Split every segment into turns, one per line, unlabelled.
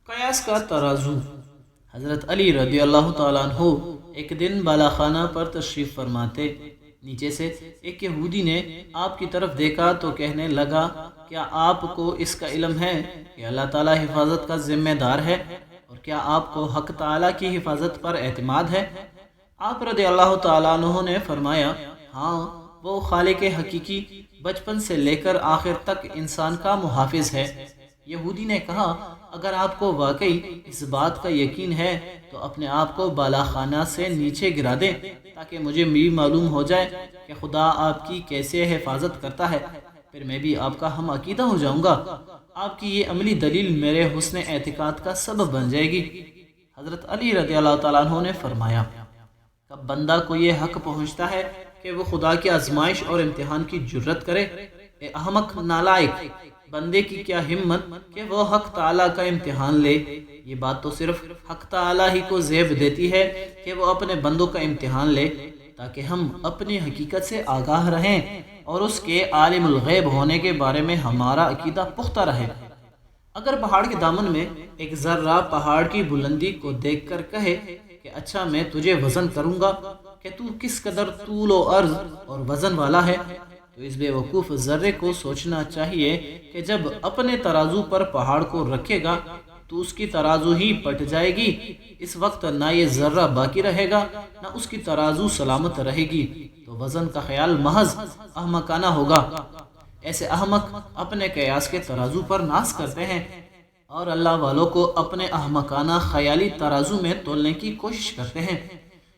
قیاس کا ترازو۔ حضرت علی رضی اللہ تعالیٰ عنہ ایک دن بالا خانہ پر تشریف فرماتے، نیچے سے ایک یہودی نے آپ کی طرف دیکھا تو کہنے لگا، کیا آپ کو اس کا علم ہے کہ اللہ تعالیٰ حفاظت کا ذمہ دار ہے، اور کیا آپ کو حق تعالیٰ کی حفاظت پر اعتماد ہے؟ آپ رضی اللہ تعالیٰ عنہ نے فرمایا، ہاں، وہ خالق حقیقی بچپن سے لے کر آخر تک انسان کا محافظ ہے۔ یہودی نے کہا، اگر آپ کو واقعی اس بات کا یقین ہے تو اپنے آپ کو بالا خانہ سے نیچے گرا دیں تاکہ مجھے بھی معلوم ہو جائے کہ خدا آپ کی کیسے حفاظت کرتا ہے، پھر میں بھی آپ کا ہم عقیدہ ہو جاؤں گا۔ آپ کی یہ عملی دلیل میرے حسن اعتقاد کا سبب بن جائے گی۔ حضرت علی رضی اللہ تعالیٰ عنہ نے فرمایا، کب بندہ کو یہ حق پہنچتا ہے کہ وہ خدا کی آزمائش اور امتحان کی جرت کرے؟ اے احمق نالائق، بندے کی کیا ہمت کہ وہ حق تعالیٰ کا امتحان لے۔ یہ بات تو صرف حق تعالیٰ ہی کو زیب دیتی ہے کہ وہ اپنے بندوں کا امتحان لے تاکہ ہم اپنی حقیقت سے آگاہ رہیں اور اس کے عالم الغیب ہونے کے بارے میں ہمارا عقیدہ پختہ رہے۔ اگر پہاڑ کے دامن میں ایک ذرہ پہاڑ کی بلندی کو دیکھ کر کہے کہ اچھا میں تجھے وزن کروں گا کہ تو کس قدر طول و عرض اور وزن والا ہے، تو اس بے وقوف ذرے کو سوچنا چاہیے کہ جب اپنے ترازو پر پہاڑ کو رکھے گا تو اس کی ترازو ہی پٹ جائے گی۔ اس وقت نہ یہ ذرہ باقی رہے گا نہ اس کی ترازو سلامت رہے گی، تو وزن کا خیال محض احمقانہ ہوگا۔ ایسے احمق اپنے قیاس کے ترازو پر ناز کرتے ہیں اور اللہ والوں کو اپنے احمقانہ خیالی ترازو میں تولنے کی کوشش کرتے ہیں۔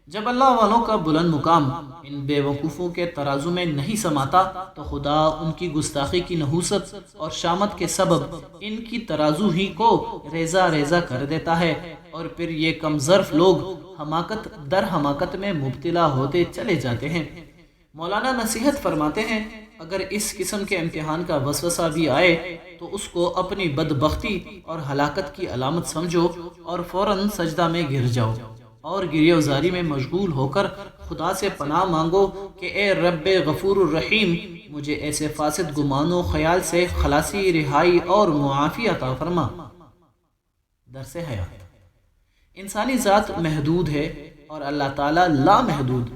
جب اللہ والوں کا بلند مقام ان بے وقوفوں کے ترازو میں نہیں سماتا تو خدا ان کی گستاخی کی نحوست اور شامت کے سبب ان کی ترازو ہی کو ریزہ ریزہ کر دیتا ہے، اور پھر یہ کم ظرف لوگ حماقت در حماقت میں مبتلا ہوتے چلے جاتے ہیں۔ مولانا نصیحت فرماتے ہیں، اگر اس قسم کے امتحان کا وسوسہ بھی آئے تو اس کو اپنی بدبختی اور ہلاکت کی علامت سمجھو اور فوراً سجدہ میں گر جاؤ اور گریہ وزاری میں مشغول ہو کر خدا سے پناہ مانگو کہ اے رب غفور الرحیم، مجھے ایسے فاسد گمان و خیال سے خلاصی، رہائی اور معافی عطا فرما۔ درس حیات۔ انسانی ذات محدود ہے اور اللہ تعالیٰ لامحدود۔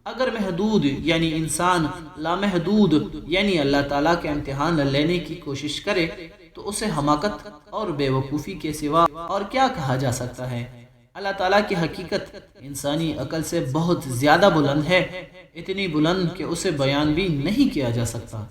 اگر محدود یعنی انسان لامحدود یعنی اللہ تعالیٰ کے امتحان لینے کی کوشش کرے تو اسے حماقت اور بے وقوفی کے سوا اور کیا کہا جا سکتا ہے؟ اللہ تعالیٰ کی حقیقت انسانی عقل سے بہت زیادہ بلند ہے، اتنی بلند کہ اسے بیان بھی نہیں کیا جا سکتا۔